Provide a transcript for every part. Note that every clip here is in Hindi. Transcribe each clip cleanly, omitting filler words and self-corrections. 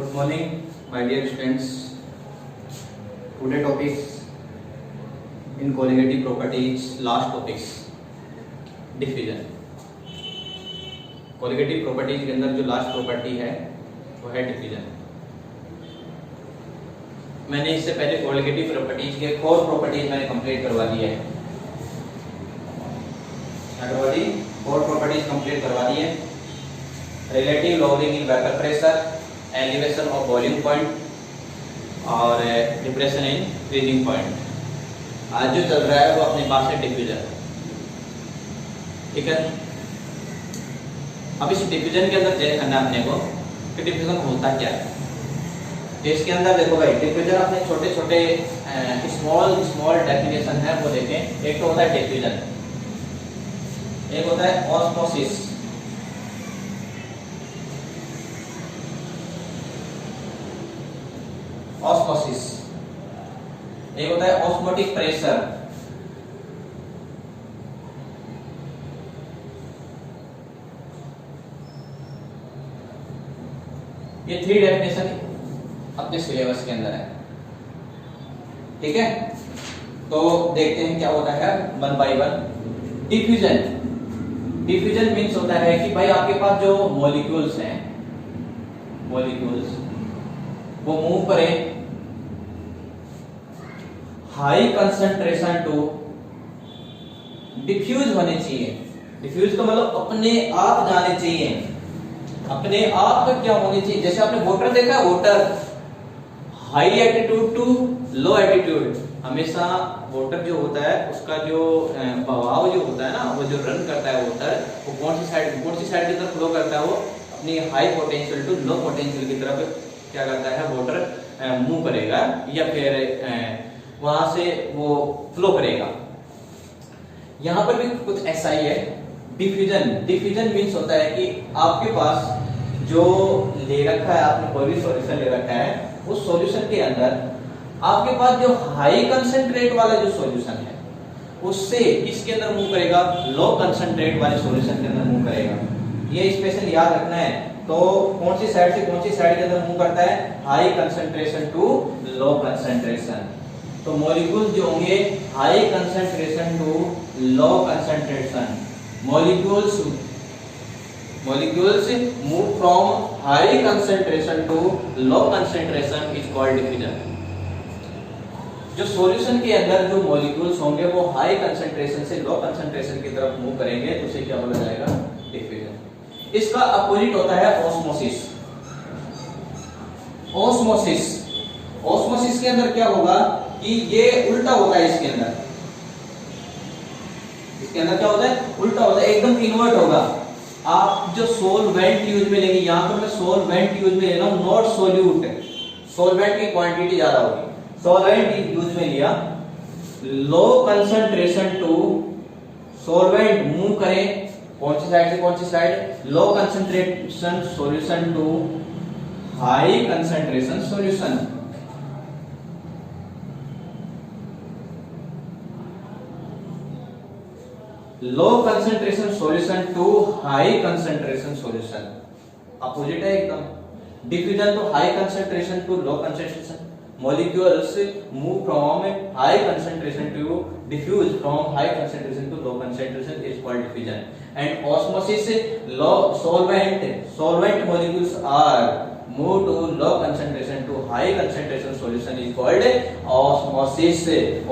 Good morning, my dear students. Today topics in colligative properties, last topics diffusion. colligative properties के अंदर जो लास्ट प्रॉपर्टी है वो है डिफ्यूजन. मैंने इससे पहले colligative properties के 4 प्रॉपर्टीज मैंने कंप्लीट करवा दी है. क्या करवा दी? 4 प्रॉपर्टीज कंप्लीट करवा दी है. Relative logging in vapour pressure, elevation of boiling point और डिप्रेशन इन फ्रीजिंग पॉइंट. आज जो चल रहा है वो अपने पास है डिफ्यूजन. ठीक है. अब इस डिफ्यूजन के अंदर चेक करना अपने को कि डिफ्यूजन होता क्या है. तो इसके अंदर देखो भाई, डिफ्यूजन अपने छोटे छोटे स्मॉल डेफिनेशन है वो देखें. एक तो होता है डिफ्यूजन, एक होता है ऑस्मोसिस. ऑस्मोसिस एक होता है ऑस्मोटिक प्रेशर. ये 3 डेफिनेशन अपने सिलेबस के अंदर है. ठीक है. तो देखते हैं क्या होता है one by one. Diffusion means होता है कि भाई आपके पास जो मॉलिक्यूल्स हैं, मॉलिक्यूल्स वो मूव करें हाई कंसंट्रेशन टू डिफ्यूज होने चाहिए. डिफ्यूज का मतलब अपने आप जाने चाहिए, अपने आप क्या होने चाहिए. जैसे आपने वाटर देखा, water high altitude to low altitude, हमेशा वाटर जो होता है उसका जो बहाव जो होता है ना, वो जो रन करता है वाटर, वो कौन सी साइड की तरफ फ्लो करता है, वो अपनी high potential to low potential की तरफ क्या करता है वाटर मूव करेगा या फिर वहां से वो फ्लो करेगा. यहां पर भी कुछ ऐसा ही है. डिफ्यूजन मीन्स होता है कि आपके पास जो ले रखा है, आपने कोई भी सॉल्यूशन ले रखा है, उस सॉल्यूशन के अंदर आपके पास जो हाई कंसंट्रेट वाला जो सॉल्यूशन है उससे किसके अंदर मूव करेगा, लो कंसंट्रेट वाले सॉल्यूशन के अंदर मूव करेगा. ये स्पेशल याद रखना है. तो कौन सी साइड से कौन सी साइड के अंदर मूव करता है, high concentration to low concentration. तो मॉलिक्यूल जो होंगे high concentration to low concentration, molecules move from high concentration to low concentration is called diffusion. जो सॉल्यूशन के अंदर जो मॉलिक्यूल्स होंगे वो हाई कंसंट्रेशन से लो कंसंट्रेशन की तरफ मूव करेंगे तो उसे क्या बोला जाएगा, डिफ्यूजन. इसका अपोजिट होता है ऑस्मोसिस. ऑस्मोसिस के अंदर क्या होगा कि ये उल्टा होता है. इसके अंदर क्या होता है, उल्टा होता है, एकदम इन्वर्ट होगा. आप जो सोलवेंट यूज में लेंगे, यहां पर मैं सोलवेंट यूज में ले रहा हूं, नॉट सोल्यूट. सोलवेंट की क्वांटिटी ज्यादा होगी. सोलवेंट यूज में लिया, low concentration to solvent move करें कौन सी साइड से कौन सी side, low concentration solution to high concentration solution. Low concentration solution to high concentration solution. Opposite है एकदम. डिफ्यूजन तो high concentration to low concentration, molecules move from high concentration to diffuse from high concentration to low concentration is called diffusion. And osmosis, low solvent molecules are move to low concentration to high concentration solution is called osmosis.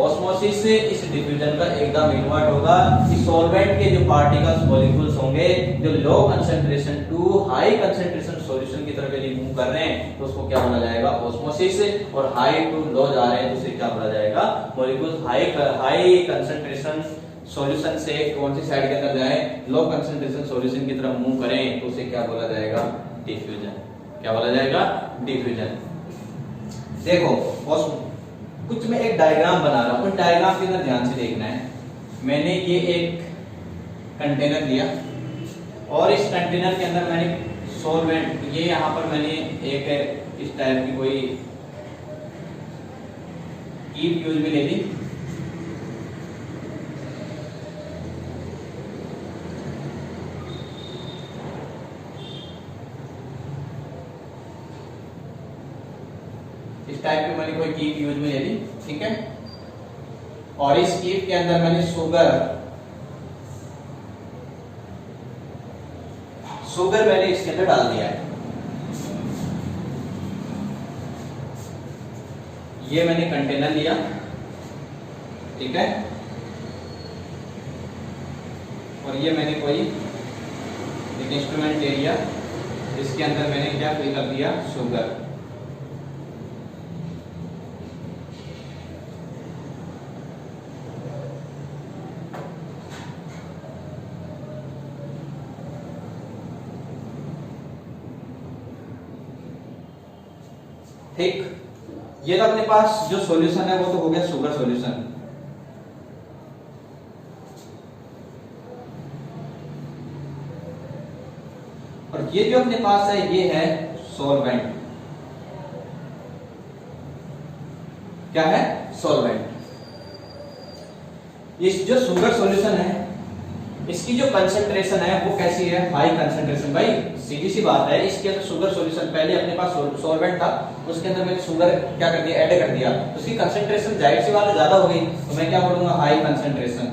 osmosis इस डिफ्यूजन का एकदम इन्वर्ट होगा. इस सॉल्वेंट के जो पार्टिकल्स मॉलिक्यूल्स होंगे जो low concentration to high concentration solution की तरफ यदि मूव कर रहे हैं तो उसको क्या बोला जाएगा, ऑस्मोसिस. और हाई टू लो जा रहे हैं तो उसे क्या बोला जाएगा, मॉलिक्यूल्स हाई कंसंट्रेशन सॉल्यूशन से कौन सी साइड के अंदर जाए, लो कंसंट्रेशन सॉल्यूशन की तरफ मूव करें तो उसे क्या बोला जाएगा, डिफ्यूजन. क्या बोला जाएगा, डिफ्यूजन. देखो कुछ मैं एक डायग्राम बना रहा हूं, डायग्राम के अंदर ध्यान से देखना है. मैंने ये एक कंटेनर लिया और इस कंटेनर के अंदर मैंने सॉल्वेंट, ये यहां पर मैंने एक इस टाइप की कोई ईट यूज में ले ली. टाइप की मैंने कोई कीप यूज में ले ली, ठीक है, और इस कीप के अंदर मैंने शुगर मैंने इसके अंदर डाल दिया है। ये मैंने कंटेनर लिया, ठीक है, और ये मैंने कोई एक इंस्ट्रूमेंट ले लिया, इसके अंदर मैंने क्या फिल कर दिया, शुगर। ठीक, ये तो अपने पास जो सॉल्यूशन है वो तो हो गया शुगर सॉल्यूशन। और ये जो अपने पास है ये है सॉल्वेंट। क्या है? सॉल्वेंट। इस जो शुगर सॉल्यूशन है इसकी जो कंसंट्रेशन है वो कैसी है? High concentration. भाई सीधी सी बात है, इसके अंदर शुगर सॉल्यूशन, पहले अपने पास सॉल्वेंट था, उसके अंदर मैंने शुगर क्या कर दिया, ऐड कर दिया, उसकी कंसंट्रेशन जाहिर सी बात है ज्यादा हो गई, तो मैं क्या बोलूंगा, हाई कंसंट्रेशन।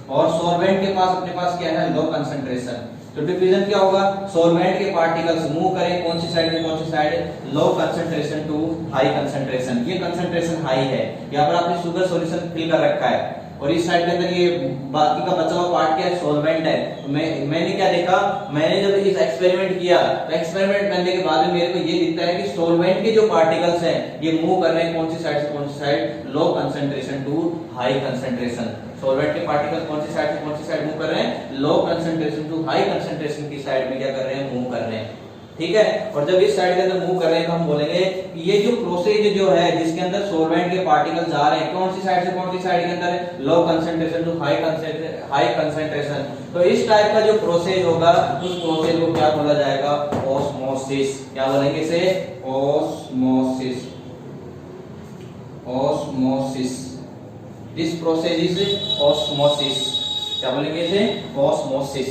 और सॉल्वेंट के पास अपने पास क्या है, लो कंसंट्रेशन। तो डिफिजन क्या होगा, सॉल्वेंट के पार्टिकल्स मूव करें कौन सी साइड में, कौन सी side, low concentration to high concentration. ये कंसंट्रेशन हाई है, यहाँ पर आपने शुगर सॉल्यूशन फिल कर रखा है, और इस साइड के अंदर ये बाकी का बचा हुआ पार्ट क्या है, सॉल्वेंट है। तो मैंने क्या देखा, मैंने जब इस एक्सपेरिमेंट किया तो एक्सपेरिमेंट करने के बाद में मेरे को ये दिखता है कि सॉल्वेंट के जो पार्टिकल्स हैं ये मूव कर रहे हैं कौन सी साइड से कौन सी side, low concentration to high concentration. Solvent के पार्टिकल्स कौन सी साइड से कौन सी साइड मूव कर रहे हैं, low concentration to high concentration की साइड में क्या कर रहे हैं, मूव कर रहे हैं, ठीक है। और जब इस साइड के अंदर मूव कर रहे हैं तो हम बोलेंगे ये जो प्रोसेस जो है जिसके अंदर सॉल्वेंट के पार्टिकल जा रहे हैं कौन सी साइड से कौन सी साइड के अंदर, low concentration to high concentration. तो इस टाइप का जो प्रोसेस होगा उस प्रोसेस को क्या बोला जाएगा, ऑस्मोसिस। क्या बोलेंगे इसे, osmosis. Osmosis, this process is osmosis. क्या बोलेंगे इसे, ऑस्मोसिस।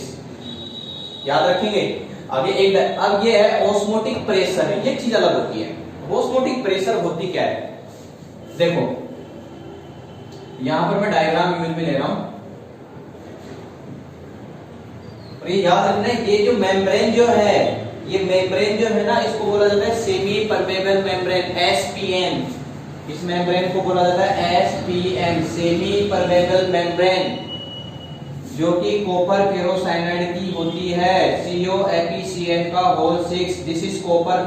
याद रखेंगे। आगे एक, अब ये है ऑस्मोटिक प्रेशर, ये चीज अलग होती है। ऑस्मोटिक प्रेशर होती क्या है, देखो यहां पर मैं डायग्राम यूज में ले रहा हूं, और ये याद रखना है ये जो मेम्ब्रेन जो है, ये मेम्ब्रेन जो है ना, इसको बोला जाता है सेमी परमेबल मेम्ब्रेन, एसपीएम। इस मेम्ब्रेन को बोला जाता है एसपीएम, सेमी परमेबल मेम्ब्रेन, जो कि कॉपर फेरोसाइनाइड की होती है, COFeCl का होल 6। This is copper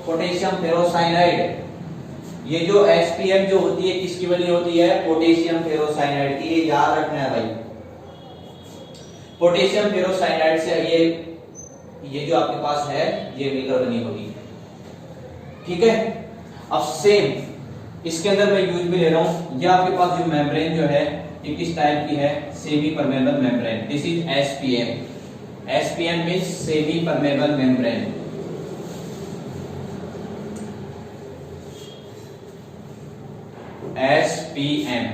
potassium ferrocyanide. ये जो SPM जो होती है किसकी बनी होती है, पोटेशियम फेरोसाइनाइड की। ये याद रखना है भाई, पोटेशियम फेरोसाइनाइड से ये जो आपके पास है ये मिलकर बनी होगी, ठीक है। अब सेम इसके अंदर मैं यूज में ले रहा हूं, ये आपके पास जो मेम्ब्रेन जो है ये किस टाइप की है, semi permeable membrane. This is SPM। SPM means semi permeable membrane. SPM।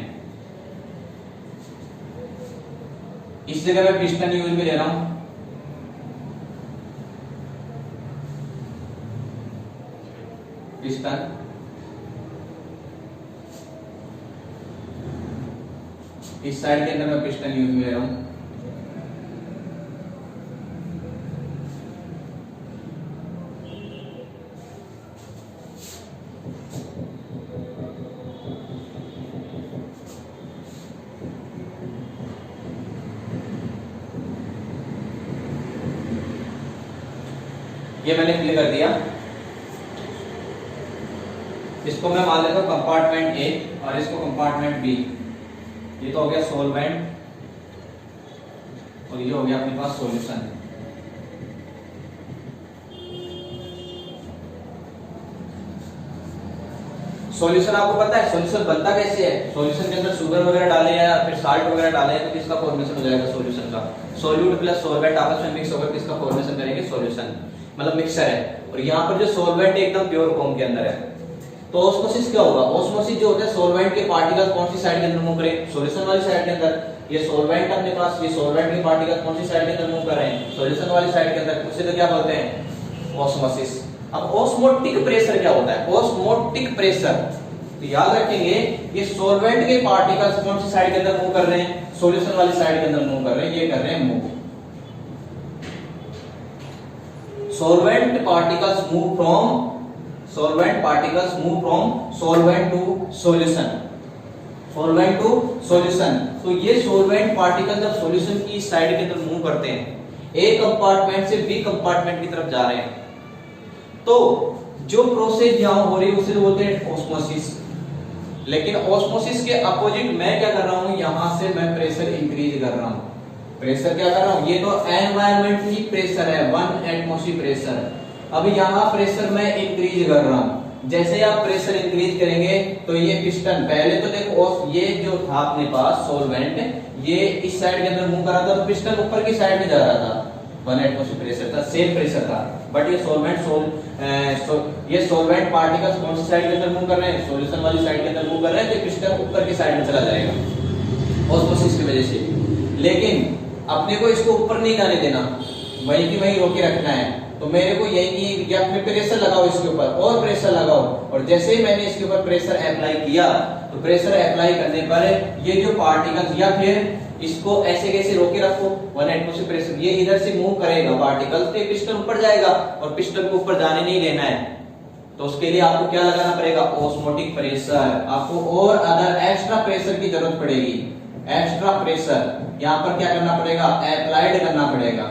इस जगह मैं पिस्टन यूज में ले रहा हूं, पिस्टन। इस साइड के अंदर मैं पिस्टन यूज में ले रहा हूं, ये मैंने क्लियर कर दिया। इसको मैं मान लेता हूं कंपार्टमेंट ए और इसको कंपार्टमेंट बी। ये तो हो गया सॉल्वेंट और ये हो गया अपने पास सॉल्यूशन। सॉल्यूशन आपको पता है सॉल्यूशन बनता कैसे है, सॉल्यूशन के अंदर शुगर वगैरह डाले या फिर साल्ट वगैरह डाले तो किसका फॉर्मेशन हो जाएगा, सॉल्यूशन का। सॉल्यूट प्लस सॉल्वेंट आपस में मिक्स होकर किसका फॉर्मेशन करेंगे, सॉल्यूशन, मतलब मिक्सर है। और यहाँ पर जो सॉल्वेंट एकदम प्योर फॉर्म के अंदर है, तो ऑस्मोसिस क्या होगा, ऑस्मोसिस जो होता है सॉल्वेंट के पार्टिकल कौन सी साइड के अंदर मूव करें, सॉल्यूशन वाली साइड के अंदर। ये सॉल्वेंट अपने पास, ये सॉल्वेंट के पार्टिकल कौन सी साइड के अंदर मूव कर रहे हैं, सॉल्यूशन वाली साइड के अंदर, उसे तो क्या बोलते हैं, ऑस्मोसिस। अब ऑस्मोटिक प्रेशर क्या होता है? ऑस्मोटिक प्रेशर, तो याद रखेंगे ये सॉल्वेंट के पार्टिकल्स कौन सी साइड के अंदर मूव कर रहे हैं? सॉल्यूशन वाली साइड के अंदर मूव कर रहे हैं, ये कर रहे हैं move. Solvent particles move from solvent to solution, solvent to solution. तो ये सॉल्वेंट पार्टिकल जब सॉल्यूशन की साइड के अंदर मूव करते हैं, ए कंपार्टमेंट से बी कंपार्टमेंट की तरफ जा रहे हैं, तो जो प्रोसेस यहां हो रही है उसे बोलते हैं ऑस्मोसिस। लेकिन ऑस्मोसिस के अपोजिट मैं क्या कर रहा हूं, यहां से मैं प्रेशर इंक्रीज कर रहा हूं। प्रेशर क्या कर रहा हूं? ये तो एनवायरमेंटली प्रेशर है, 1 एटमॉस्फेरिक प्रेशर। अब यहां प्रेशर मैं इंक्रीज कर रहा हूं। जैसे आप प्रेशर इंक्रीज करेंगे तो ये पिस्टन, पहले तो देखो ये जो था अपने पास सॉल्वेंट, ये इस साइड के अंदर मूव कर रहा था, तो पिस्टन ऊपर की साइड में जा रहा था, 1 एटमॉस्फेरिक प्रेशर था, सेम प्रेशर था। बट ये सॉल्वेंट पार्टिकल्स कौन सी साइड के अंदर मूव कर रहे हैं? सॉल्यूशन वाली साइड के अंदर मूव कर रहे हैं, तो पिस्टन ऊपर की साइड में चला जाएगा ऑस्मोसिस की वजह से। लेकिन अपने को इसको ऊपर नहीं जाने देना, वहीं की वहीं रोके रखना है। तो मेरे को यही नहीं, या फिर प्रेशर लगाओ इसके ऊपर, और प्रेशर लगाओ, और जैसे ही मैंने इसके ऊपर प्रेशर अप्लाई किया, तो प्रेशर अप्लाई करने पर ये जो पार्टिकल्स, या फिर इसको ऐसे कैसे रोके रखो 1 एटमॉस्फेरिक प्रेशर, ये इधर से मूव करेगा पार्टिकल्स, तो पिस्टन ऊपर जाएगा, और पिस्टन को ऊपर जाने नहीं देना है। तो उसके लिए आपको क्या लगाना पड़ेगा? Osmotic pressure. आपको और अदर एक्स्ट्रा प्रेशर की जरूरत पड़ेगी, एक्स्ट्रा प्रेशर यहाँ पर क्या करना पड़ेगा? अप्लाइड करना पड़ेगा।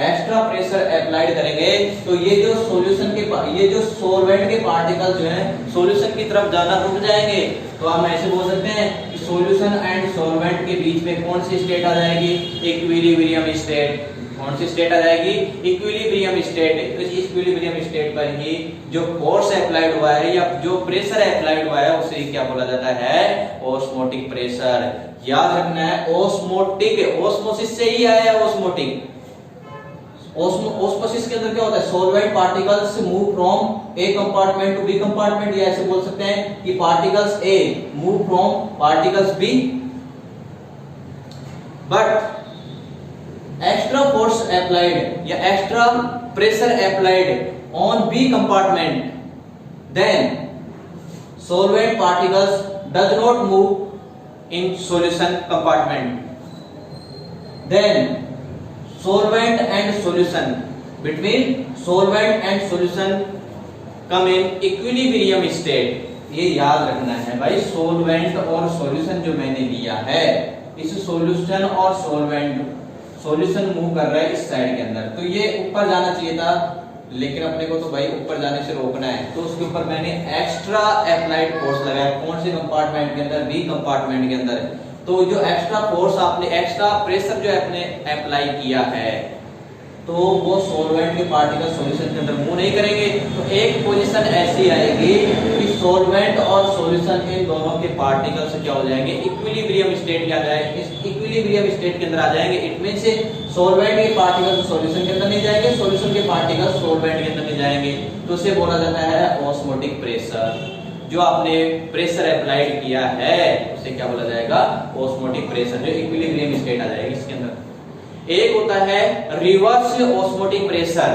एक्स्ट्रा प्रेशर अप्लाइड करेंगे तो ये जो सॉल्यूशन के, ये जो सॉल्वेंट के पार्टिकल जो है सॉल्यूशन की तरफ जाना रुक जाएंगे। तो हम ऐसे बोल सकते हैं कि सॉल्यूशन एंड सॉल्वेंट के बीच में कौन सी स्टेट आ जाएगी? Equilibrium state. कौन सी स्टेट आ जाएगी? Equilibrium state. इस इक्विलिब्रियम स्टेट पर ही जो फोर्स अप्लाइड हुआ है या जो प्रेशर अप्लाइड हुआ है उसे क्या बोला जाता है? Osmotic pressure. याद रखना है ऑस्मोटिक, ऑस्मोसिस से ही आया है ऑस्मोटिक। ऑस्मोसिस के अंदर क्या होता है? Solvent particles move from A compartment to B compartment, या ऐसे बोल सकते हैं कि particles A move from particles B, but extra force applied या extra pressure applied on B compartment, then solvent particles does not move in solution compartment. Then solvent and solution, between solvent and solution come in equilibrium state. ये याद रखना है भाई, solvent और solution जो मैंने लिया है, इस solution और solvent, solution मूव कर रहा है इस साइड के अंदर, तो ये ऊपर जाना चाहिए था, लेकिन अपने को तो भाई ऊपर जाने से रोकना है, तो उसके ऊपर मैंने एक्स्ट्रा अप्लाइड फोर्स लगाया। कौन से कंपार्टमेंट के अंदर? बी कंपार्टमेंट के अंदर। तो जो एक्स्ट्रा फोर्स आपने, एक्स्ट्रा प्रेशर जो आपने अप्लाई किया है, तो वो सॉल्वेंट के पार्टिकल सॉल्यूशन के अंदर मूव नहीं करेंगे। तो एक पोजीशन ऐसी आएगी कि सॉल्वेंट और सॉल्यूशन के दोनों के पार्टिकल्स क्या हो जाएंगे? इक्विलिब्रियम स्टेट क्या जाएंगे? इस इक्विलिब्रियम स्टेट के अंदर आ जाएंगे। इट मींस सॉल्वेंट के पार्टिकल्स सॉल्यूशन के अंदर नहीं जाएंगे, सॉल्यूशन के पार्टिकल्स सॉल्वेंट के अंदर नहीं जाएंगे। तो उसे बोला जाता है ऑस्मोटिक प्रेशर। जो आपने प्रेशर अप्लाइड किया है उसे क्या बोला जाएगा? ऑस्मोटिक प्रेशर, जो इक्विलिब्रियम स्टेट आ जाएगी इसके अंदर। एक होता है रिवर्स ऑस्मोटिक प्रेशर,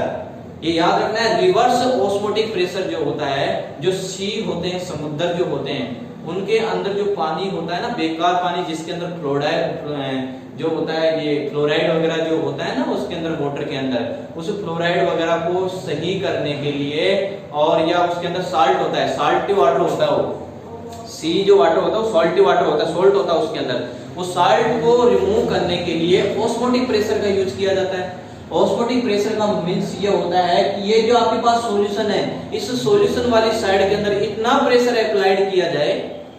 ये याद रखना है। रिवर्स ऑस्मोटिक प्रेशर जो होता है, जो सी होते हैं, समुद्र जो होते हैं, उनके अंदर जो पानी होता है ना, बेकार पानी जिसके अंदर फ्लोराइड जो होता है, ये फ्लोराइड वगैरह जो होता है ना उसके अंदर, वाटर के अंदर, उस फ्लोराइड वगैरह को सही करने के लिए, और या उसके अंदर साल्ट होता है, साल्टी वाटर होता है, वो सी जो वाटर होता है वो सॉल्टी वाटर होता है, सोल्ट होता है उसके अंदर, वो साल्ट को रिमूव करने के लिए ऑस्मोटिक प्रेशर का यूज किया जाता है। ऑस्मोटिक प्रेशर का मींस ये होता है कि ये जो आपके पास सॉल्यूशन है, इस सॉल्यूशन वाली साइड के अंदर इतना प्रेशर अप्लाइड किया जाए,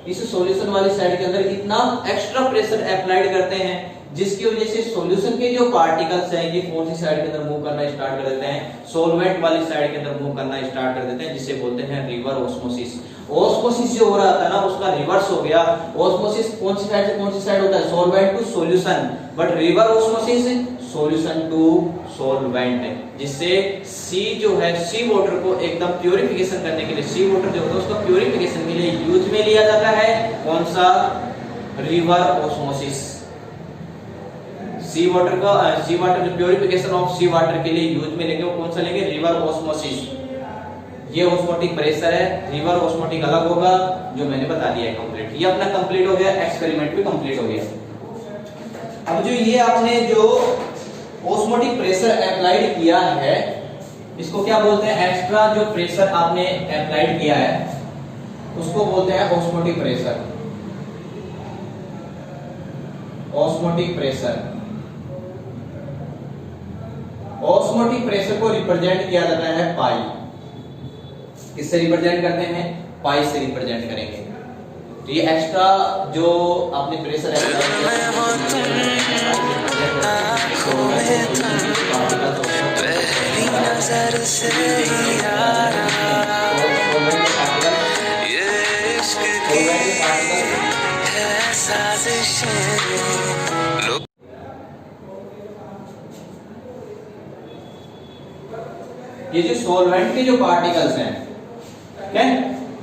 इस सॉल्यूशन वाली साइड के अंदर इतना एक्स्ट्रा प्रेशर अप्लाइड करते हैं, जिसकी वजह से सॉल्यूशन के जो पार्टिकल्स हैं ये कौन सी साइड के अंदर मूव करना स्टार्ट कर देते हैं? सॉल्वेंट वाली साइड के अंदर मूव करना स्टार्ट कर देते हैं, जिसे बोलते हैं रिवर ऑस्मोसिस। ऑस्मोसिस जो हो रहा था ना उसका रिवर्स हो गया। ऑस्मोसिस कौन सी साइड से कौन सी साइड होता है? Solvent to solution, but reverse osmosis solution to solvent, जिससे सी जो है, सी वाटर को एकदम प्यूरिफिकेशन करने के लिए, सी वाटर जो होता है उसका प्यूरिफिकेशन के लिए यूज में लिया जाता है। कौन सा? River osmosis. सी वाटर का, sea water purification of sea water के लिए यूज में लेंगे, वो कौन सा लेंगे? Reverse osmosis. ये ऑस्मोटिक प्रेशर है, रिवर ऑस्मोटिक अलग होगा, जो मैंने बता दिया है कंप्लीट। ये अपना कंप्लीट हो गया, एक्सपेरिमेंट भी कंप्लीट हो गया। अब जो ये आपने जो ऑस्मोटिक प्रेशर अप्लाइड किया है, इसको क्या बोलते हैं? एक्स्ट्रा जो प्रेशर आपने अप्लाइड किया है उसको बोलते हैं osmotic pressure. Osmotic pressure, osmotic pressure को रिप्रेजेंट किया जाता है पाई। किससे रिप्रेजेंट करते हैं? पाई से रिप्रेजेंट करेंगे। तो ये एक्स्ट्रा जो आपने प्रेशर ये जो सॉल्वेंट के जो पार्टिकल्स हैं, क्या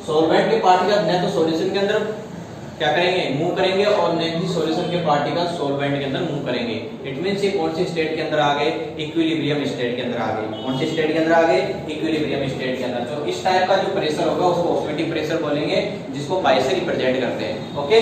सॉल्वेंट के पार्टिकल्स न तो सॉल्यूशन के अंदर क्या करेंगे? मूव करेंगे, और न ही सॉल्यूशन के पार्टिकल्स सॉल्वेंट के अंदर मूव करेंगे। इट मींस ये कौन सी स्टेट के अंदर आ गए? इक्विलिब्रियम स्टेट के अंदर आ गए। कौन सी स्टेट के अंदर आ गए? इक्विलिब्रियम स्टेट के अंदर। तो इस टाइप का जो प्रेशर होगा उसको ऑस्मोटिक प्रेशर बोलेंगे, जिसको पाई से रिप्रेजेंट करते हैं। ओके,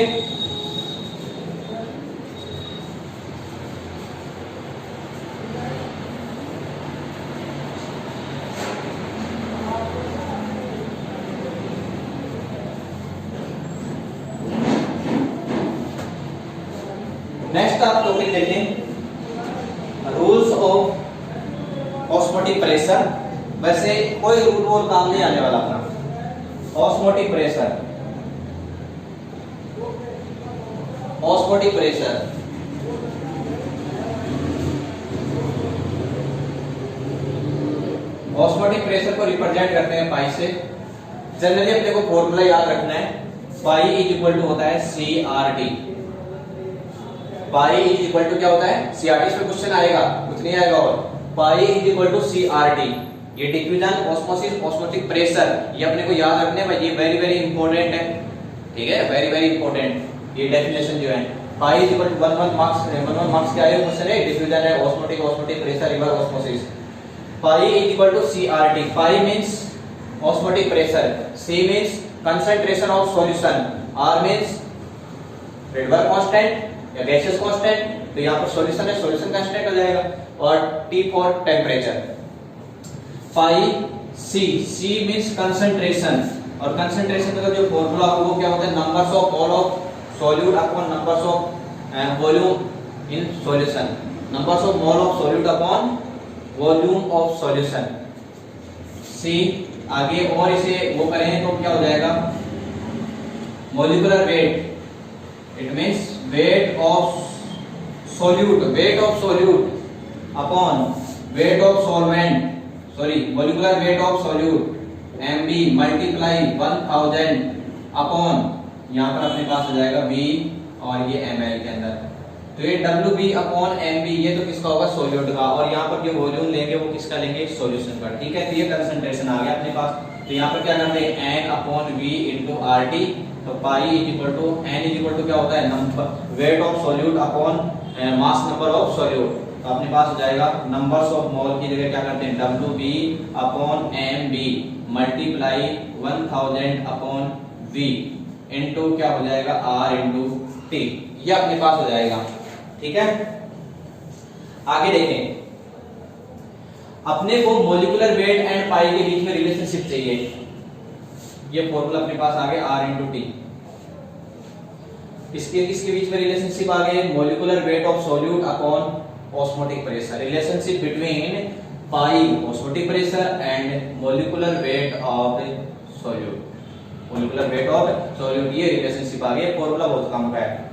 नेक्स्ट आप टॉपिक देखें, रूल्स ऑफ ऑस्मोटिक प्रेशर। वैसे कोई रूल और काम नहीं आने वाला अपना। Osmotic pressure, osmotic pressure osmotic pressure को रिप्रेजेंट करते हैं पाई से। जनरली अपने को फॉर्मूला याद रखना है, पाई इज इक्वल टू होता है CRT। Pi is equal to क्या होता है? CRT। इसमें क्वेश्चन आएगा, कुछ नहीं आएगा। और pi is equal to CRT। ये डिफ्यूजन, ऑस्मोसिस, ऑस्मोटिक प्रेशर, ये अपने को याद रखने में, ये वेरी वेरी इंपॉर्टेंट है। ठीक है, वेरी वेरी इंपॉर्टेंट ये डेफिनेशन जो है। Pi is equal to 1 marks क्या है? क्वेश्चन है, डिफ्यूजन है, osmotic, osmotic pressure, reverse osmosis. Pi is equal to CRT। Pi means osmotic pressure, C means concentration of solution, R means river constant या गैसियस कांस्टेंट। तो यहाँ पर सॉल्यूशन है, सॉल्यूशन कांस्टेंट हो जाएगा। और T for temperature. Pi C means concentration, और कंसंट्रेशन का जो फॉर्मूला होगा वो क्या होता है? Numbers of mole of solute upon numbers of volume in solution. Numbers of mole of solute upon volume of solution. C आगे और इसे वो करें तो क्या हो जाएगा? Molecular weight, it means weight of solute upon weight of solvent, molecular weight of solute mb multiply 1000 upon, यहाँ पर अपने पास हो जाएगा V और ये ml के अंदर। तो ये WB upon mb ये तो किसका होगा? सोल्यूट का। और यहाँ पर जो वॉल्यूम लेंगे वो किसका लेंगे? सॉल्यूशन का। ठीक है, तो ये कंसंट्रेशन आ गया अपने पास। तो यहाँ पर क्या करते हैं? n upon V into RT। तो pi is equal to n is equal to क्या होता है? Number weight of solute upon mass number of solute. तो अपने पास हो जाएगा नंबर्स ऑफ मोल की जगह क्या करते हैं? WB upon MB multiply 1000 upon V into क्या हो जाएगा? R into T। ये अपने पास हो जाएगा। ठीक है, आगे देखें, अपने को मॉलिक्यूलर वेट एंड पाई के बीच में रिलेशनशिप चाहिए। ये फॉर्मूला अपने पास आ गया R इनटू T। इसके बीच में रिलेशनशिप आ गई, molecular weight of solute upon osmotic pressure. Relationship between pi osmotic pressure and molecular weight of solute. Molecular weight of solute, ये रिलेशनशिप आ गई। फॉर्मूला बहुत काम का है।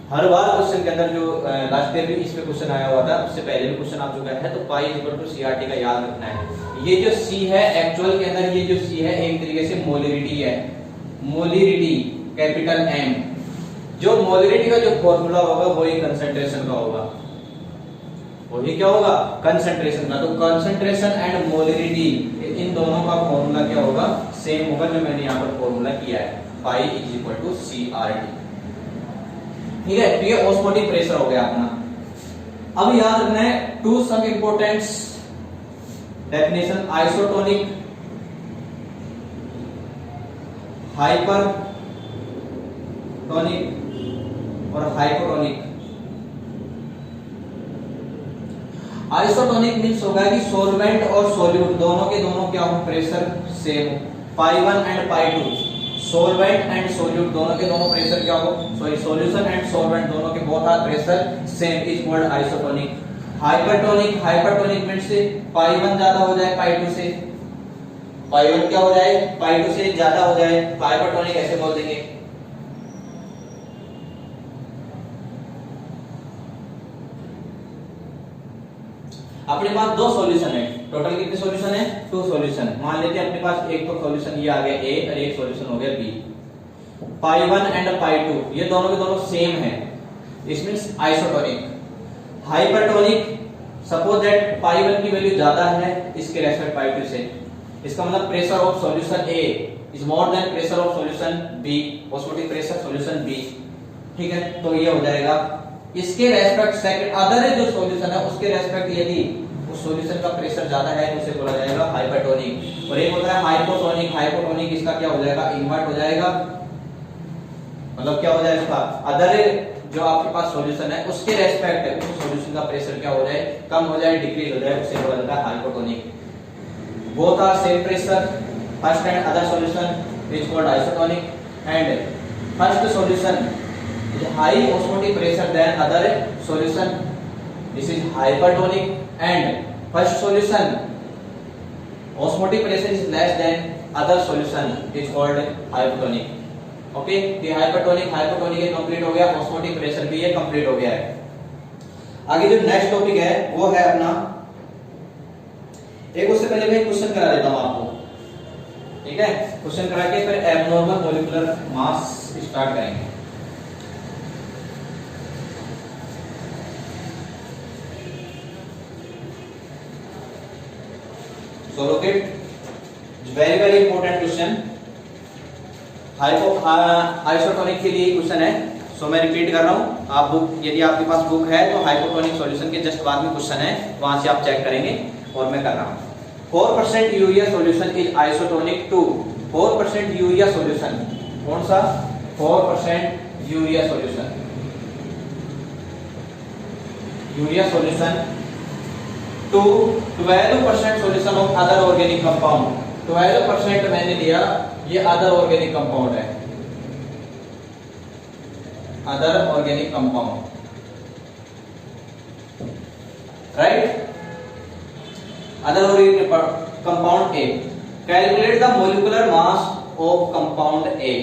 हर बार क्वेश्चन के अंदर जो लास्ट ईयर भी इसमें क्वेश्चन आया हुआ था, उससे पहले भी क्वेश्चन आ चुका है। तो pi is equal to CRT का याद रखना है। ये जो C है एक्चुअल के अंदर, ये जो C है एक तरीके से मोलरिटी है। Molarity capital M। जो मोलरिटी का जो फॉर्मूला होगा वही कंसंट्रेशन का होगा। वही क्या होगा? कंसंट्रेशन का। तो कंसंट्रेशन एंड मोलरिटी इन दोनों का फॉर्मूला क्या होगा? सेम होगा, जो मैंने यहाँ पर फॉर्मूला किया है। Pi is equal to CRT। ठीक है, तो ये ऑस्मोटिक प्रेशर हो गया अपना। अब याद रखना है two some importants definition. Isotonic hypertonic और हाइपोटोनिक। आइसोटोनिक मींस होगा कि सॉल्वेंट और सॉल्यूट दोनों के दोनों क्या हो, प्रेशर सेम हो। पाई 1 and pi 2, solvent and solute दोनों के दोनों प्रेशर क्या हो, सॉरी सॉल्यूशन एंड सॉल्वेंट दोनों के both are pressure same is called isotonic. Hypertonic means pi 1 ज्यादा हो जाए पाई 2 से, पाई 1 क्या हो जाए, पाई 2 से ज्यादा हो जाए, हाइपरटोनिक ऐसे बोल देंगे। अपने पास दो सॉल्यूशन है, टोटल कितने सॉल्यूशन है, 2 सॉल्यूशन। मान लेते हैं अपने पास एक तो सॉल्यूशन ये आ गया A और एक सॉल्यूशन हो गया B। पाई 1 एंड पाई 2 ये दोनों के दोनों सेम है, this means isotonic. Hypertonic, suppose that पाई 1 की वैल्यू ज्यादा है इसके रेस्पेक्ट पाई 2 से, इसका मतलब pressure of solution A is more than pressure of solution B, osmotic pressure solution B, ठीक है। तो ये हो जाएगा इसके रेस्पेक्ट सेकंड अदर जो सॉल्यूशन है उसके रेस्पेक्ट यदि उस सॉल्यूशन का प्रेशर ज्यादा है तो उसे बोला जाएगा हाइपरटोनिक। और एक होता है हाइपोटोनिक, हाइपोटोनिक इसका क्या हो जाएगा, इन्वर्ट हो जाएगा, मतलब क्या हो जाएगा इसका अदर जो आपके पास सॉल्यूशन है उसके रेस्पेक्ट है उस सॉल्यूशन का प्रेशर क्या हो जाए, कम हो जाए, डिक्रीज हो जाए, उसे बोला जाता है hypotonic. Both are same pressure, first and other solution is called isotonic and first solution high osmotic pressure than other solution, this is hypertonic, and first solution osmotic pressure is less than other solution is called hypotonic। Okay, ये हाइपरटोनिक ये कंप्लीट हो गया, ऑस्मोटिक प्रेशर भी ये कंप्लीट हो गया है। आगे जो नेक्स्ट टॉपिक है वो है अपना, एक उससे पहले मैं क्वेश्चन करा देता हूं आपको, ठीक है। क्वेश्चन करा के फिर एब्नॉर्मल मॉलिक्यूलर मास स्टार्ट करेंगे। So look it, very important question। Isotonic के लिए क्वेश्चन है, सो मैं रिपीट कर रहा हूं, आप बुक यदि आपके पास बुक है तो हाइपोटोनिक सॉल्यूशन के जस्ट बाद में क्वेश्चन है, वहां से आप चेक करेंगे और मैं कर रहा हूं। 4% urea solution is isotonic to 4% urea solution, कौन सा 4% urea solution to 12% solution of other organic compound. 12% मैंने लिया, ये अदर ऑर्गेनिक कंपाउंड है, other organic compound, right. Other organic compound A, calculate the molecular mass of compound A।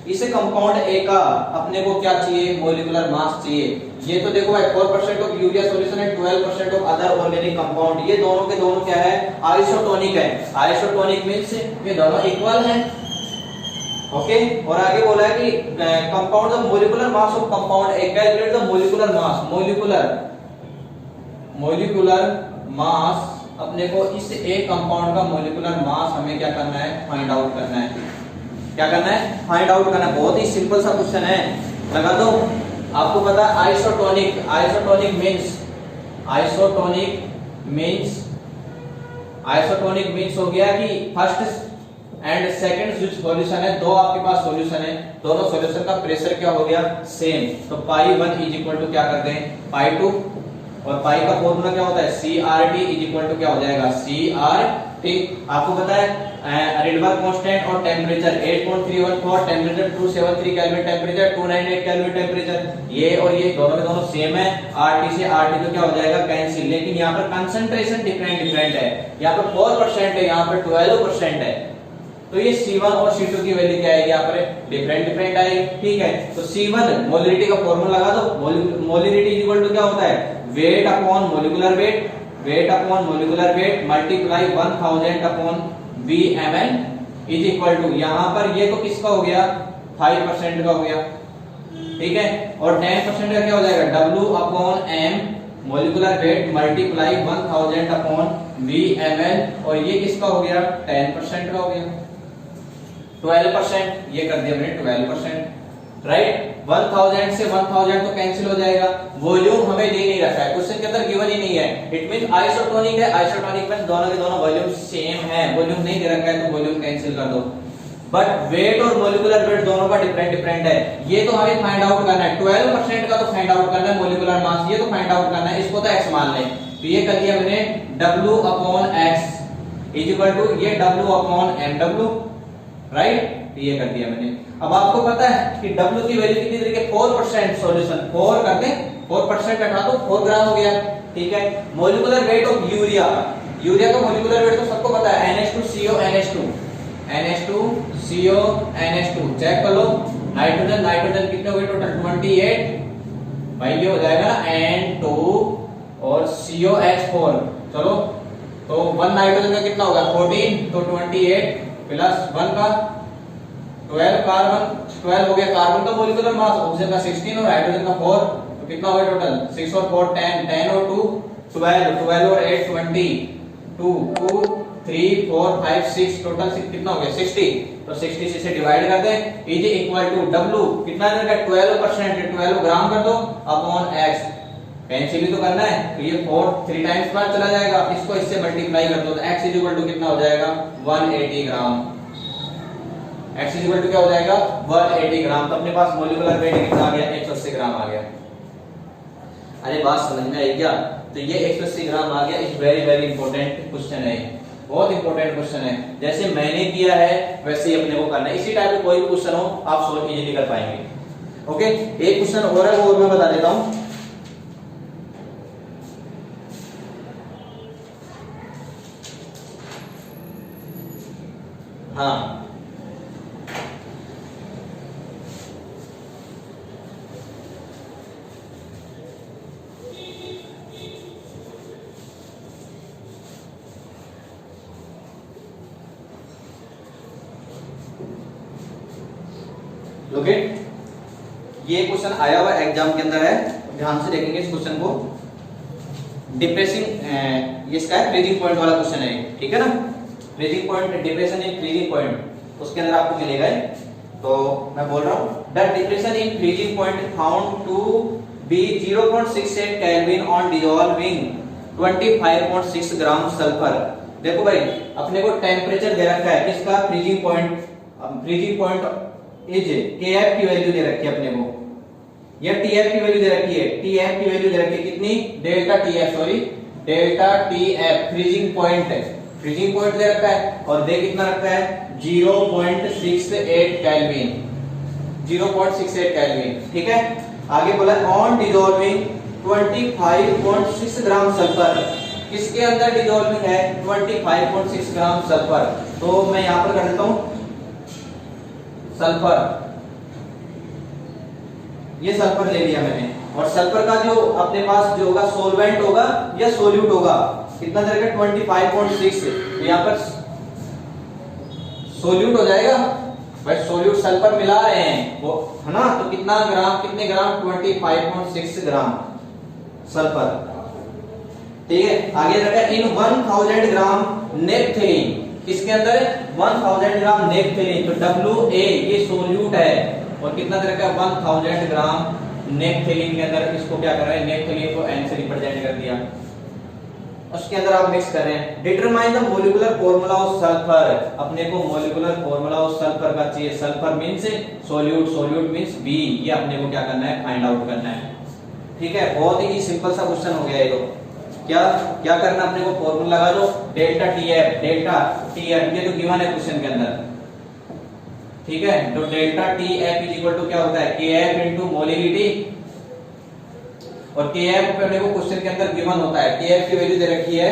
इसे कंपाउंड A का अपने को क्या चाहिए, मॉलिक्यूलर मास चाहिए। ये तो देखो भाई 4% ऑफ यूरिया सॉल्यूशन है, 12% ऑफ अदर ऑर्गेनिक कंपाउंड, ये दोनों के दोनों क्या है, आइसोटोनिक है। आइसोटोनिक मींस ये दोनों इक्वल हैं, ओके। और आगे बोला है कि compound the molecular mass of compound A, calculate the molecular mass, molecular mass अपने को इस एक कंपाउंड का मॉलिक्यूलर मास हमें क्या करना है, फाइंड आउट करना है। क्या करना है, फाइंड आउट करना है। बहुत ही सिंपल सा क्वेश्चन है, लगा दो। आपको पता है आइसोटोनिक मींस हो गया कि फर्स्ट एंड सेकंड जो सॉल्यूशन है, दो आपके पास सॉल्यूशन है, दोनों सॉल्यूशन का प्रेशर क्या हो गया, सेम। तो पाई 1 इज इक्वल टू क्या करते हैं, पाई 2, और पाई का फॉर्मूला क्या होता है, CRT इज इक्वल टू क्या हो जाएगा, CRT। आपको पता है रिडबर्ग कांस्टेंट और temperature 8.314, temperature 273 kelvin, temperature 298 kelvin temperature, ये और ये दोनों के दोनों सेम है। RT से RT तो क्या हो जाएगा, कैंसिल। लेकिन यहाँ पर कंसंट्रेशन डिफरेंट है, यहाँ पर 4% है, यहाँ पर 12% है। तो ये C1 और C2 की वैल्यू क्या आएगी, यहाँ पर डिफरेंट आएगी, ठीक है। तो C1 मोलिरिटी का फॉर्मूला लगा दो, मोलिरिटी इक्वल टू क्या होता है, weight upon molecular weight multiply 1000 upon VML is equal to, यहाँ पर ये तो किसका हो गया, 5% का हो गया, ठीक है। और 10% का क्या हो जाएगा, W upon M molecular weight multiply 1000 upon VML, और ये किसका हो गया, 10% का हो गया, 12%, ये कर दिया मैंने 12%, राइट। 1000 से 1000 तो कैंसिल हो जाएगा। वॉल्यूम हमें दे नहीं रखा है, क्वेश्चन के अंदर गिवन ही नहीं है, इट मींस आइसोटोनिक है। आइसोटोनिक मींस दोनों के दोनों वॉल्यूम सेम है, वॉल्यूम नहीं दे रखा है तो वॉल्यूम कैंसिल कर दो। बट वेट और मोलिकुलर वेट दोनों का डिफरेंट डिफरेंट है। ये तो हमें फाइंड आउट करना है, 12% का तो फाइंड आउट करना है मोलिकुलर मास, ये तो फाइंड आउट करना है, इसको तो x मान लें। तो ये कर दिया मैंने W/x इज इक्वल टू ये W/mw, राइट। तो ये कर दिया मैंने। अब आपको पता है कि W की वैल्यू कितनी तरीके 4% सॉल्यूशन 4 कर दें, 4% हटा दो 4 ग्राम हो गया, ठीक है। Molecular weight of urea, urea का मोलिकुलर वेट तो सबको पता है NH2CO NH2 NH2CO NH2, check कर लो। नाइट्रोजन, नाइट्रोजन कितने हो गए टोटल 28, भाई ये हो जाएगा N2 और COH4, चलो तो 1 नाइट्रोजन का कितना होगा 14, तो 28 प्लस 1 का 12 कार्बन, 12 हो गया कार्बन का मोलिकुलर मास, ऑक्सीजन का 16 और हाइड्रोजन का 4, तो कितना होगा टोटल 6 और 4 10, 10 और 2 12, 12 और 8 20, 2 2 3 4 5 6, टोटल कितना हो गया 60, तो 60 से डिवाइड कर दें, इज इक्वल टू W कितना देगा 12%, 12 ग्राम कर दो अपॉन x, कैंसिल ही तो करना है, तो ये 4 3 टाइम्स बाद चला जाएगा, इसको इससे मल्टीप्लाई कर दो तो x इज इक्वल टू कितना हो जाएगा 180 ग्राम, x इज इक्वल टू क्या हो जाएगा 180 ग्राम। तो अपने पास मोलिकुलर वेट कितना आ गया 180 ग्राम आ गया। अरे बात समझ में आई क्या? तो ये 180 ग्राम आ गया। Is very very important question है, बहुत इंपॉर्टेंट क्वेश्चन है। जैसे मैंने किया है वैसे ही अपने को करना है, इसी टाइप का कोई भी क्वेश्चन हो आप सोल्व इजीली कर पाएंगे। ओके, एक क्वेश्चन और है वो मैं बता देता हूं। हाँ, ओके, ये क्वेश्चन आया हुआ एग्जाम के अंदर है, ध्यान से देखेंगे इस क्वेश्चन को। डिप्रेसिंग, ये इसका है फ्रीजिंग पॉइंट वाला क्वेश्चन है, ठीक है ना। Freezing point, depression in freezing point, उसके अंदर आपको मिलेगा। तो मैं बोल रहा हूं the depression in freezing point found to be 0.68 kelvin on dissolving 25.6 gram sulphur. देखो भाई, अपने को टेम्परेचर दे रखा है किसका, freezing point. Freezing point is KF की वैल्यू दे रखी है अपने को, या TF की वैल्यू दे रखी है, TF की वैल्यू दे रखी है कितनी, डेल्टा TF फ्रीजिंग पॉइंट है, फ्रीजिंग पॉइंट दे रखा है और दे कितना रखा है 0.68 केल्विन, 0.68 केल्विन, ठीक है। आगे बोला ऑन डिसॉल्विंग 25.6 ग्राम सल्फर, किसके अंदर डिसॉल्विंग है 25.6 ग्राम सल्फर। तो मैं यहां पर कर देता हूं सल्फर, ये सल्फर ले लिया मैंने, और सल्फर का जो अपने पास जो होगा सोलवेंट होगा या सोल्यूट होगा, कितना दे रखा 25.6, तो यहां पर सोल्यूट हो जाएगा भाई, सोल्यूट सल्फर मिला रहे हैं वो, है ना। तो कितना ग्राम, कितने ग्राम 25.6 ग्राम सल्फर, ठीक है। आगे रखा इन 1000 ग्राम नेपथेलीन, किसके अंदर है 1000 ग्राम नेपथेलीन, तो WA ये सोल्यूट है, और कितना दे रखा है 1000 ग्राम नेपथेलीन के अंदर। इसको क्या कर रहे हैं, नेपथेलीन को N से रिप्रेजेंट कर दिया, उसके अंदर आप मिक्स कर रहे हैं। Determine the molecular formula of sulphur, अपने को मोलिकुलर फॉर्मूला ऑफ सल्फर का चाहिए। Sulphur means solute, solute means B, ये अपने को क्या करना है फाइंड आउट करना है, ठीक है। बहुत ही सिंपल सा क्वेश्चन हो गया ये तो। क्या क्या करना अपने को, फॉर्मूला लगा दो डेल्टा TF, ये तो गिवन है क्वेश्चन के अंदर, ठीक है। तो delta TF is equal to क्या होता है KF इनटू मोलिलिटी, और KF पे अपने को क्वेश्चन के अंदर गिवन होता है, KF की वैल्यू दे रखी है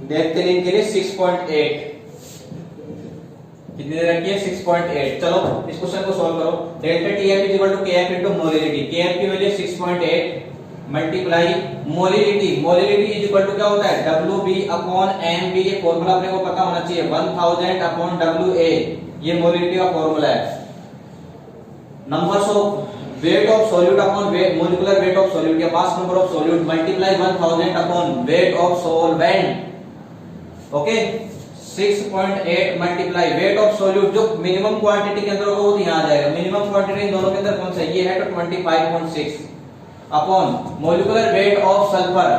नेपथेलीन के लिए 6.8, कितनी दे रखी है 6.8। चलो इस क्वेश्चन को सॉल्व करो। Delta TF is equal to KF into molality, KF की value 6.8 multiply molality, molality is equal to क्या होता है WB अपॉन MB, ये फॉर्मूला अपने को पता होना चाहिए, 1000 अपॉन WA, ये मोलिलिटी का फॉर्मूला है। Numbers of weight of solute upon weight, molecular weight of solute या mass number of solute multiply 1000 upon weight of solvent, okay. 6.8 multiply weight of solute, जो मिनिमम क्वांटिटी के अंदर होगा वो यहां आ जाएगा। मिनिमम क्वांटिटी इन दोनों के अंदर कौन सा ये है, तो 25.6 upon molecular weight of sulphur,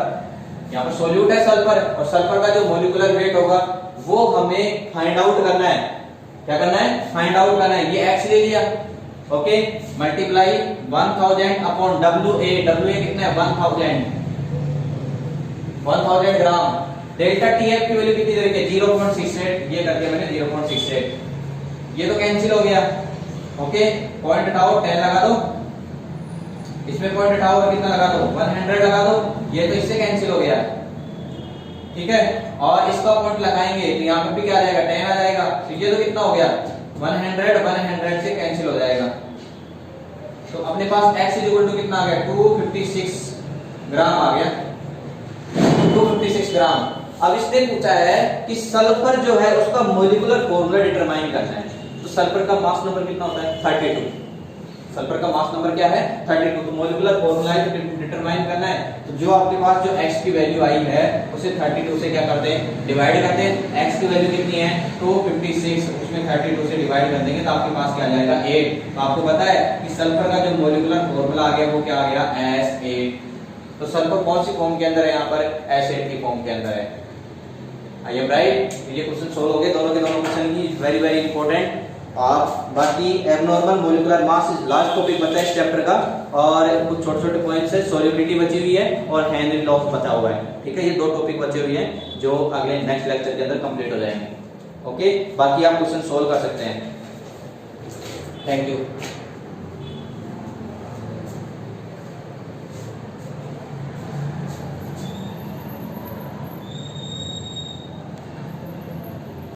यहाँ पर सोल्यूट है सल्फर, और सल्फर का जो मोलिकुलर वेट होगा वो हमें फाइंड आउट करना है, क्या करना है, फाइंड आउट करना है। ये x ले लिया, okay, multiply 1000 upon WA, WA कितना है 1000 ग्राम। डेल्टा TF की वैल्यू कितनी देखिए 0.68, ये कर दिया मैंने 0.68, ये तो कैंसिल हो गया, ओके। पॉइंट हटाओ 10 लगा दो, इसमें पॉइंट हटाओ और कितना लगा दो 100 लगा दो, ये तो इससे कैंसिल हो गया, ठीक है। और इसका पॉइंट लगाएंगे तो यहाँ पर भी क्या आ जाएगा 10 आ जाएगा, तो ये तो कितना हो गया 100 से कैंसिल हो जाएगा। तो अपने पास x इक्वल टू कितना आ गया 256 ग्राम आ गया, 256 ग्राम। अब इसने पूछा है कि सल्फर जो है उसका मॉलिक्यूलर फॉर्मूला डिटरमाइन करना है। तो सल्फर का मास नंबर कितना होता है 32, सल्फर का मास नंबर क्या है 32, तो मॉलिक्यूलर फॉर्मूला डिटरमाइन करना है। तो जो आपके पास जो x की वैल्यू आई है उसे 32 से क्या करते हैं डिवाइड करते हैं। x की वैल्यू कितनी है 256, उसमें 32 से डिवाइड कर देंगे तो आपके पास क्या आ जाएगा 8। तो आपको पता है कि सल्फर का जो मॉलिक्यूलर फॉर्मूला आ गया वो क्या आ गया S8। तो सल्फर कौन सी फॉर्म के अंदर है, यहाँ पर S8 की फॉर्म के अंदर है। I am right. ये क्वेश्चन सोल्व हो गए, दोनों के दोनों क्वेश्चन की वेरी वेरी इंपॉर्टेंट। और बाकी abnormal molecular mass last topic बचा है इस चैप्टर का, और कुछ छोटे छोटे पॉइंट्स है, सॉल्युबिलिटी बची हुई है और हेनरी लॉस बचा हुआ है, ठीक है। ये 2 टॉपिक बचे हुए हैं जो अगले नेक्स्ट लेक्चर के अंदर कंप्लीट हो जाएंगे, ओके। बाकी आप क्वेश्चन सोल्व कर सकते हैं। Thank you.